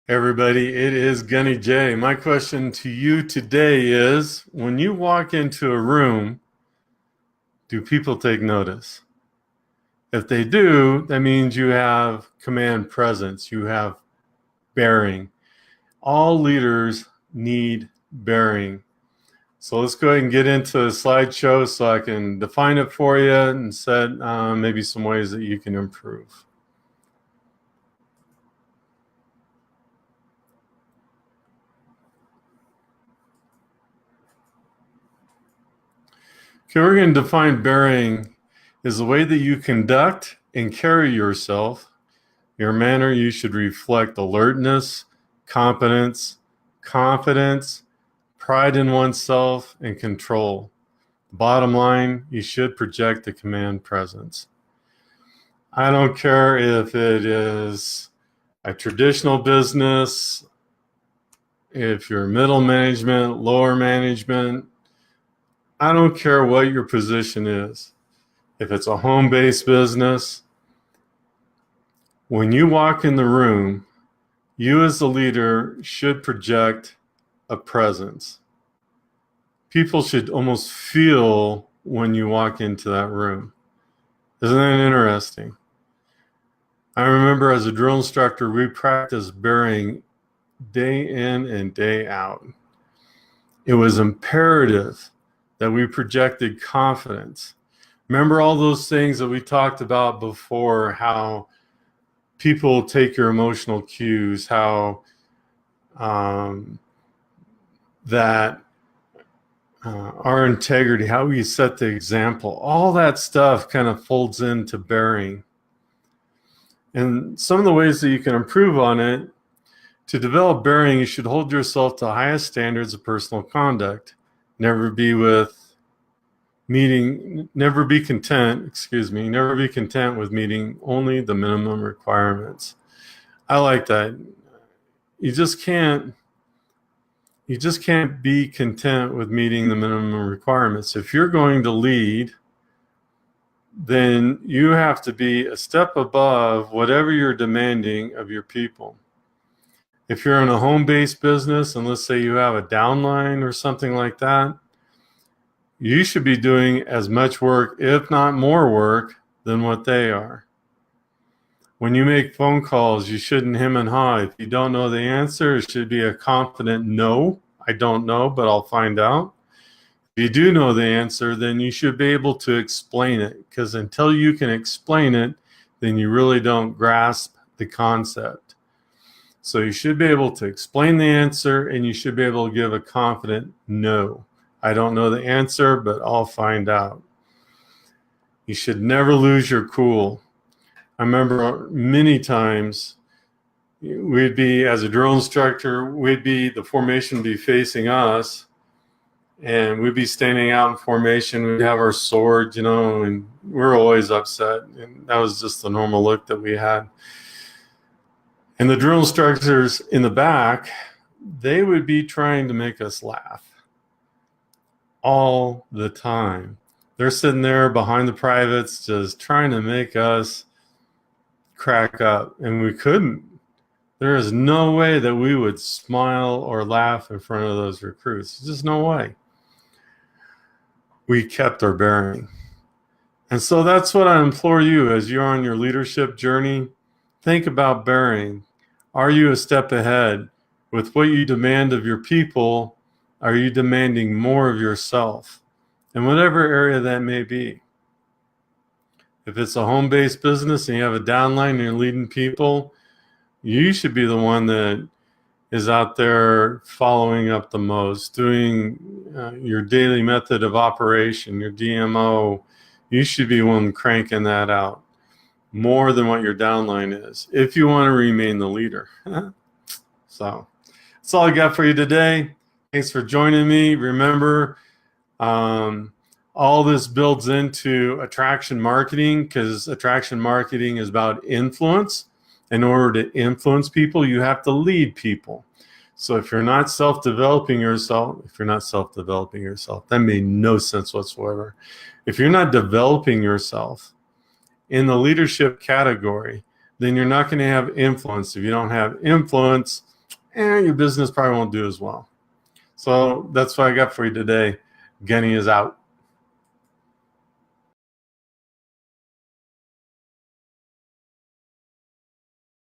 Everybody, it is Gunny J. My question to you today is, when you walk into a room, do people take notice? If they do, that means you have command presence, you have bearing. All leaders need bearing. So let's go ahead and get into a slideshow so I can define it for you and set maybe some ways that you can improve. Okay, we're going to define bearing is the way that you conduct and carry yourself. Your manner, you should reflect alertness, competence, confidence, pride in oneself, and control. Bottom line, you should project the command presence. I don't care if it is a traditional business, if you're middle management, lower management, I don't care what your position is. If it's a home-based business, when you walk in the room, you as the leader should project a presence. People should almost feel when you walk into that room. Isn't that interesting? I remember as a drill instructor, we practiced bearing day in and day out. It was imperative that we projected confidence. Remember all those things that we talked about before, how people take your emotional cues, how our integrity, how we set the example, all that stuff kind of folds into bearing. And some of the ways that you can improve on it, to develop bearing, you should hold yourself to the highest standards of personal conduct. Never be content with meeting only the minimum requirements. I like that. You just can't be content with meeting the minimum requirements. If you're going to lead, then you have to be a step above whatever you're demanding of your people. If you're in a home-based business, and let's say you have a downline or something like that, you should be doing as much work, if not more work, than what they are. When you make phone calls, you shouldn't hem and haw. If you don't know the answer, it should be a confident no. I don't know, but I'll find out. If you do know the answer, then you should be able to explain it, because until you can explain it, then you really don't grasp the concept. So you should be able to explain the answer, and you should be able to give a confident no. I don't know the answer, but I'll find out. You should never lose your cool. I remember many times we'd be, as a drill instructor, the formation would be facing us, and we'd be standing out in formation. We'd have our sword, and we're always upset. And that was just the normal look that we had. And the drill instructors in the back, they would be trying to make us laugh all the time. They're sitting there behind the privates just trying to make us crack up, and we couldn't. There is no way that we would smile or laugh in front of those recruits. There's just no way. We kept our bearing. And so that's what I implore you as you're on your leadership journey. Think about bearing. Are you a step ahead with what you demand of your people? Are you demanding more of yourself? In whatever area that may be. If it's a home-based business and you have a downline and you're leading people, you should be the one that is out there following up the most, doing your daily method of operation, your DMO. You should be one cranking that out more than what your downline is, if you want to remain the leader. So that's all I got for you today. Thanks for joining me. Remember, all this builds into attraction marketing, because attraction marketing is about influence. In order to influence people, you have to lead people. So if you're not self-developing yourself, that made no sense whatsoever. If you're not developing yourself in the leadership category, then you're not going to have influence. If you don't have influence, your business probably won't do as well. So that's what I got for you today. Gunny is out.